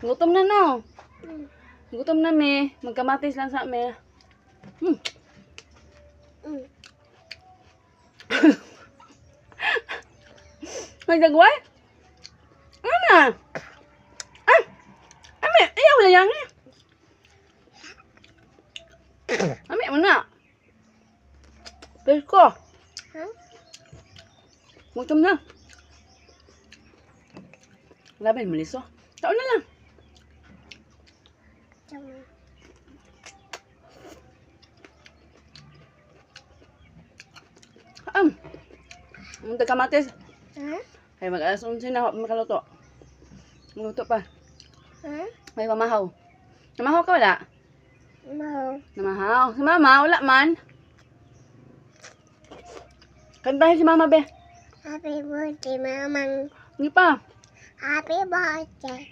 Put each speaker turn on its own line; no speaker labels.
Gutom na no.
Mm.
Gutom na me. Magkamatis lang sa me. Hmm.
Mm.
May dagway? Ano na? Ay! Ami! Ayaw na yan eh. Ami mo na. Pesko.
Ha?
Gutom na. Laban mo liso. Taon na lang.
Tama.
Ang kamatis.
Ha?
Ay mag-alas 11 na ako makaluto. Maluto pa.
Ha?
May pamahaw. Namahaw ka wala?
No.
Namahaw. Si mama, wala man. Kantahin si mama, be.
Happy birthday, Mamang.
Hindi pa.
Happy birthday.